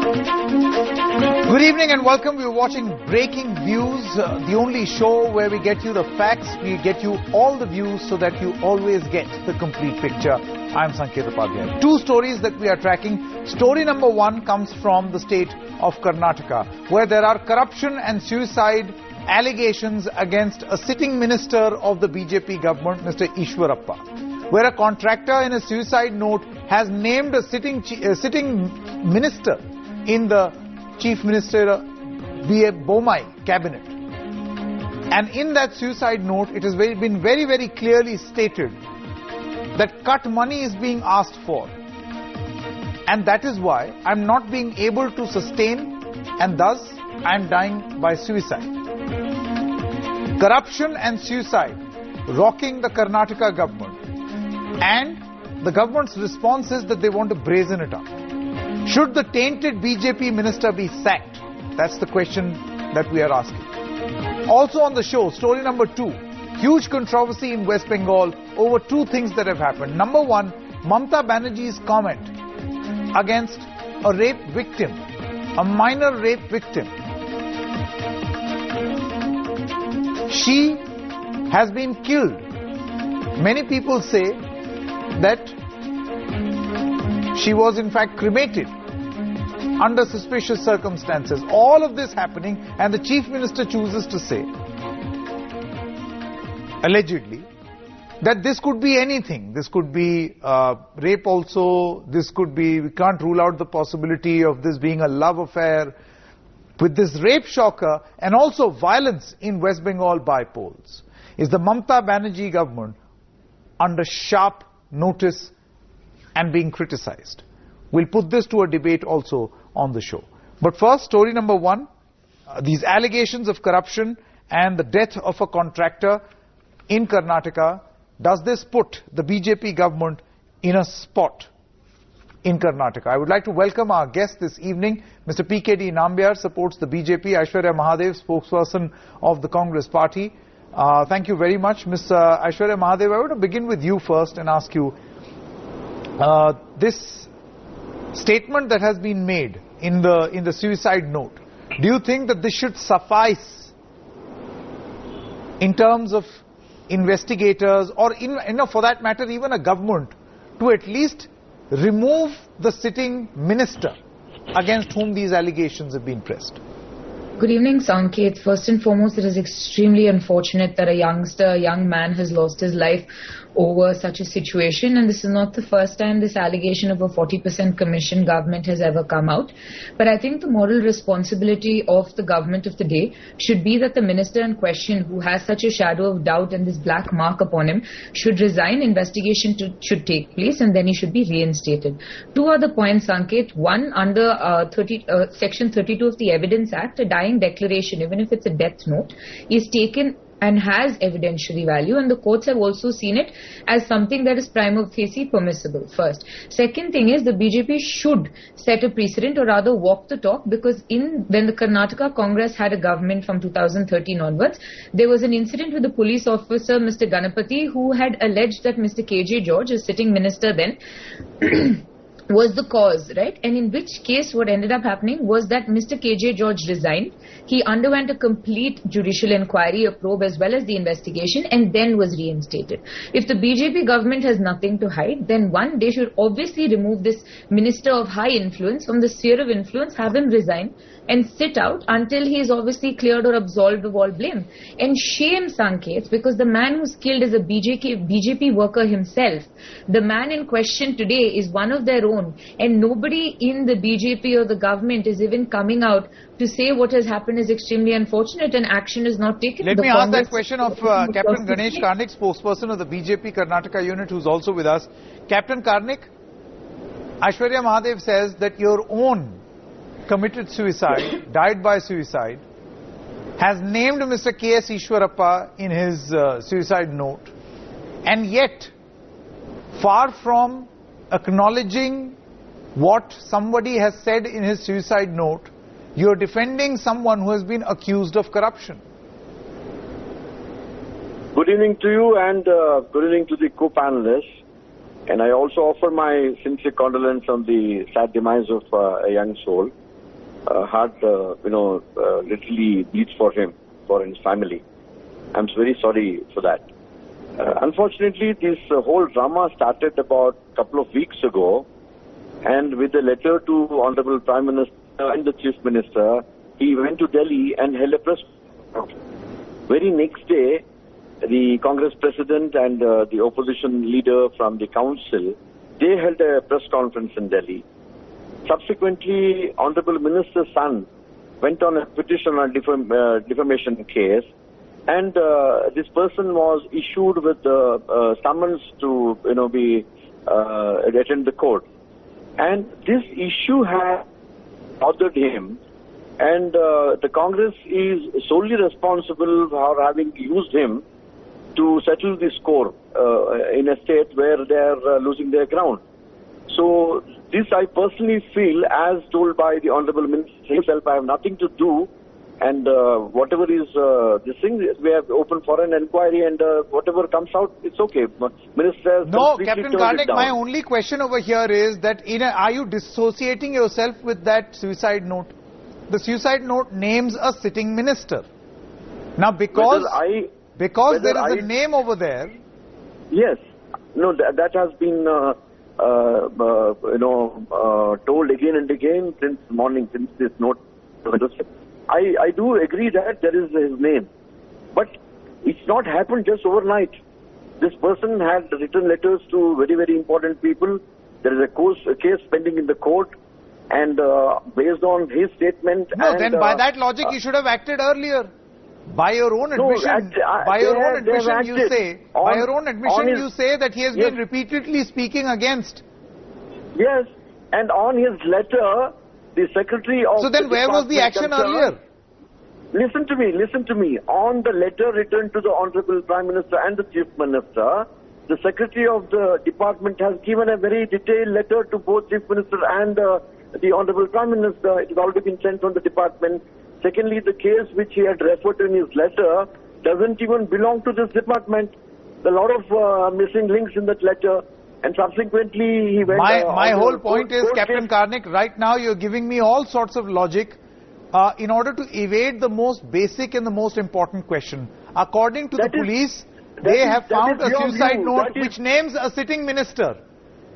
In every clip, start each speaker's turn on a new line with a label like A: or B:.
A: Good evening and welcome. We're watching Breaking Views, the only show where we get you the facts, we get you all the views so that you always get the complete picture. I'm Eshwarappa. Two stories that we are tracking. Story number one comes from the state of Karnataka, where there are corruption and suicide allegations against a sitting minister of the BJP government, Mr. Eshwarappa, where a contractor in a suicide note has named a sitting minister in the Chief Minister B.A. Bomai cabinet. And in that suicide note, it has been very, very clearly stated that cut money is being asked for. And that is why I'm not being able to sustain and thus I'm dying by suicide. Corruption and suicide rocking the Karnataka government. And the government's response is that they want to brazen it up. Should the tainted BJP minister be sacked? That's the question that we are asking. Also on the show, story number two, huge controversy in West Bengal over two things that have happened. Number one, Mamata Banerjee's comment against a rape victim, a minor rape victim. She has been killed. Many people say that she was in fact cremated under suspicious circumstances. All of this happening, and the Chief Minister chooses to say, allegedly, that this could be anything. This could be rape also. This could be, we can't rule out the possibility of this being a love affair. With this rape shocker and also violence in West Bengal by polls, is the Mamata Banerjee government under sharp notice and being criticized. We'll put this to a debate also on the show. But first, story number one, these allegations of corruption and the death of a contractor in Karnataka. Does this put the BJP government in a spot in Karnataka? I would like to welcome our guest this evening. Mr. PKD Nambiar supports the BJP. Aishwarya Mahadev, spokesperson of the Congress party. Thank you very much, Ms. Aishwarya Mahadev. I want to begin with you first and ask you, this statement that has been made in the suicide note, do you think that this should suffice in terms of investigators or for that matter even a government to at least remove the sitting minister against whom these allegations have been pressed?
B: Good evening, Sanket. First and foremost, it is extremely unfortunate that a young man has lost his life over such a situation, and this is not the first time this allegation of a 40% commission government has ever come out. But I think the moral responsibility of the government of the day should be that the minister in question, who has such a shadow of doubt and this black mark upon him, should resign, investigation should take place, and then he should be reinstated. Two other points, Sanket. One, under Section 32 of the Evidence Act, a dying declaration, even if it's a death note, is taken and has evidentiary value, and the courts have also seen it as something that is prima facie permissible. First. Second thing is the BJP should set a precedent, or rather walk the talk, because when the Karnataka Congress had a government from 2013 onwards, there was an incident with the police officer, Mr. Ganapati, who had alleged that Mr. KJ George, a sitting minister then, was the cause, right? And in which case what ended up happening was that Mr. KJ George resigned. He underwent a complete judicial inquiry, a probe as well as the investigation, and then was reinstated. If the BJP government has nothing to hide, then one, they should obviously remove this minister of high influence from the sphere of influence, have him resign and sit out until he is obviously cleared or absolved of all blame. And shame, Sanket, because the man who's killed is a BJP worker himself. The man in question today is one of their own, and nobody in the BJP or the government is even coming out to say what has happened is extremely unfortunate and action is not taken.
A: Let me ask that question of Captain Ganesh Karnik, spokesperson of the BJP Karnataka unit, who's also with us. Captain Karnik, Aishwarya Mahadev says that your own committed suicide, died by suicide, has named Mr. K.S. Eshwarappa in his suicide note, and yet, far from acknowledging what somebody has said in his suicide note, you are defending someone who has been accused of corruption.
C: Good evening to you, and good evening to the co-panelists. And I also offer my sincere condolence on the sad demise of a young soul. heart, literally bleeds for him, for his family. I'm very sorry for that. Unfortunately, this whole drama started about a couple of weeks ago, and with a letter to Honorable Prime Minister and the Chief Minister, he went to Delhi and held a press conference. Very next day, the Congress President and the opposition leader from the council, they held a press conference in Delhi. Subsequently, Honorable Minister's son went on a petition on defamation case, and this person was issued with summons to attend the court. And this issue has bothered him, and the Congress is solely responsible for having used him to settle the score in a state where they are losing their ground. So this I personally feel, as told by the Honorable Minister himself, I have nothing to do, and whatever is this thing, we have open for an inquiry, and whatever comes out, it's okay. Minister,
A: no, Captain Karnik, my only question over here is that are you dissociating yourself with that suicide note? The suicide note names a sitting minister. Now, because there is a name over there.
C: Yes, no, that has been told again and again since morning, since this note. I do agree that there is his name, but it's not happened just overnight. This person had written letters to very, very important people. There is a case pending in the court, and based on his statement.
A: No, then by that logic, you should have acted earlier. By your own admission, you say that he has been repeatedly speaking against.
C: Yes, and on his letter, the Secretary of...
A: So then where was the action earlier?
C: Listen to me. On the letter written to the Honorable Prime Minister and the Chief Minister, the Secretary of the Department has given a very detailed letter to both Chief Minister and the Honorable Prime Minister. It has already been sent from the Department. Secondly, the case which he had referred to in his letter doesn't even belong to this department. There are a lot of missing links in that letter. And subsequently, he went...
A: My whole point is, Captain Karnik, right now you're giving me all sorts of logic in order to evade the most basic and the most important question. According to the police, they have found a suicide note which names a sitting minister.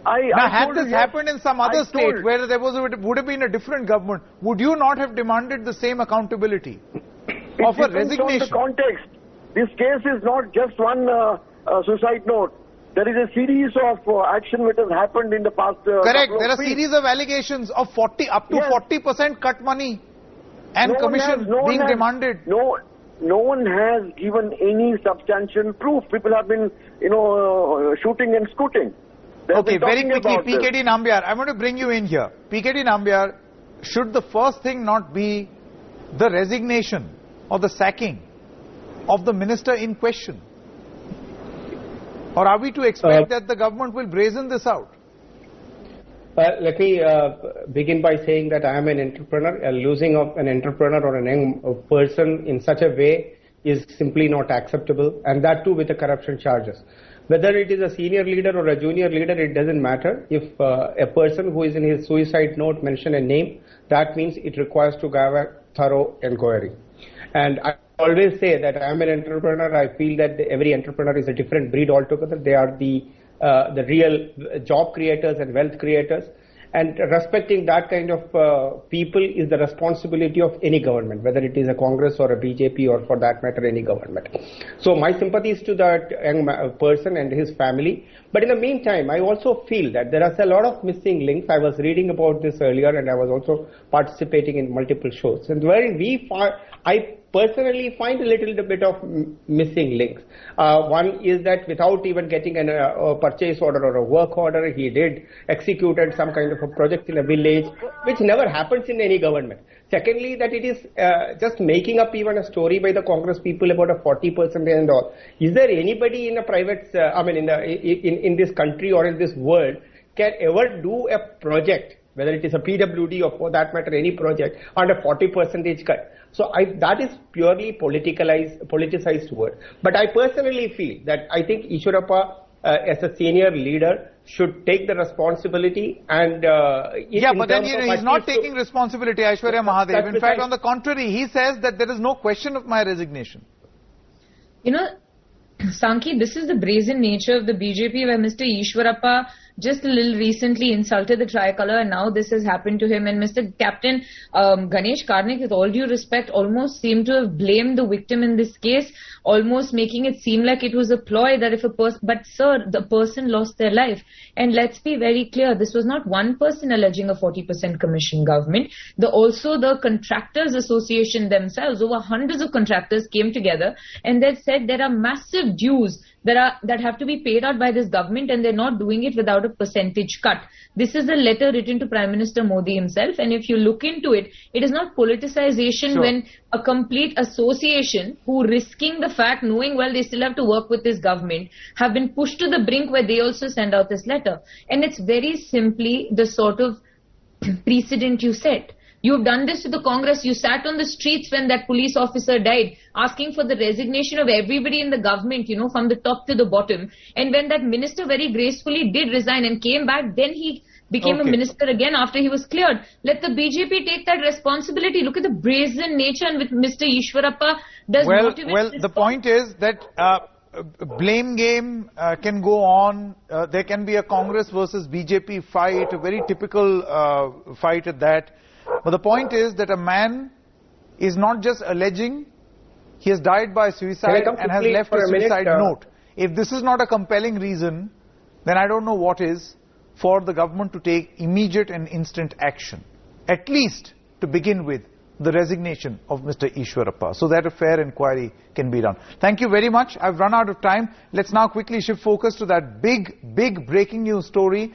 A: Now, had this happened in some other state where there would have been a different government, would you not have demanded the same accountability of a resignation?
C: On the context. This case is not just one suicide note. There is a series of action which has happened in the past.
A: Correct. There are a series of allegations of 40% cut money and commission being demanded.
C: No one has given any substantial proof. People have been, shooting and scooting.
A: Okay, very quickly, PKD Nambiar, I want to bring you in here. PKD Nambiar, should the first thing not be the resignation or the sacking of the minister in question? Or are we to expect that the government will brazen this out?
D: Let me begin by saying that I am an entrepreneur. Losing of an entrepreneur or a young person in such a way is simply not acceptable, and that too with the corruption charges. Whether it is a senior leader or a junior leader, it doesn't matter. If a person who is in his suicide note mention a name, that means it requires to have a thorough inquiry. And I always say that I am an entrepreneur. I feel that every entrepreneur is a different breed altogether. They are the real job creators and wealth creators. And respecting that kind of people is the responsibility of any government, whether it is a Congress or a BJP or for that matter any government. So my sympathies to that young person and his family. But in the meantime, I also feel that there are a lot of missing links. I was reading about this earlier and I was also participating in multiple shows. And wherein I personally find a little bit of missing links. One is that without even getting a purchase order or a work order, he did executed some kind of a project in a village, which never happens in any government. Secondly, that it is just making up even a story by the Congress people about a 40% and all. Is there anybody in a private, in this country or in this world can ever do a project, whether it is a PWD or for that matter any project, under 40% cut? So that is purely politicized word. But I personally feel that I think Eshwarappa as a senior leader, should take the responsibility and
A: but then he's not taking responsibility, Aishwarya Mahadev. In fact, on the contrary, he says that there is no question of my resignation.
B: Sanketh, this is the brazen nature of the BJP, where Mr. Eshwarappa just a little recently insulted the tricolour, and now this has happened to him. And Mr. Captain Ganesh Karnik, with all due respect, almost seemed to have blamed the victim in this case, almost making it seem like it was a ploy that if a person, but sir, the person lost their life. And let's be very clear, this was not one person alleging a 40% commission government. Also the Contractors Association themselves, over hundreds of contractors came together and they said there are massive dues that have to be paid out by this government, and they're not doing it without a percentage cut. This is a letter written to Prime Minister Modi himself, and if you look into it, it is not politicization when a complete association who, risking the fact, knowing well they still have to work with this government, have been pushed to the brink where they also send out this letter. And it's very simply the sort of precedent you set. You've done this to the Congress. You sat on the streets when that police officer died, asking for the resignation of everybody in the government, from the top to the bottom. And when that minister very gracefully did resign and came back, then he became a minister again after he was cleared. Let the BJP take that responsibility. Look at the brazen nature and with Mr. Eshwarappa does not even...
A: Well, the point is that blame game can go on. There can be a Congress versus BJP fight, a very typical fight at that. But the point is that a man is not just alleging, he has died by suicide and has left a suicide note. If this is not a compelling reason, then I don't know what is for the government to take immediate and instant action. At least to begin with, the resignation of Mr. Eshwarappa, so that a fair inquiry can be done. Thank you very much. I've run out of time. Let's now quickly shift focus to that big breaking news story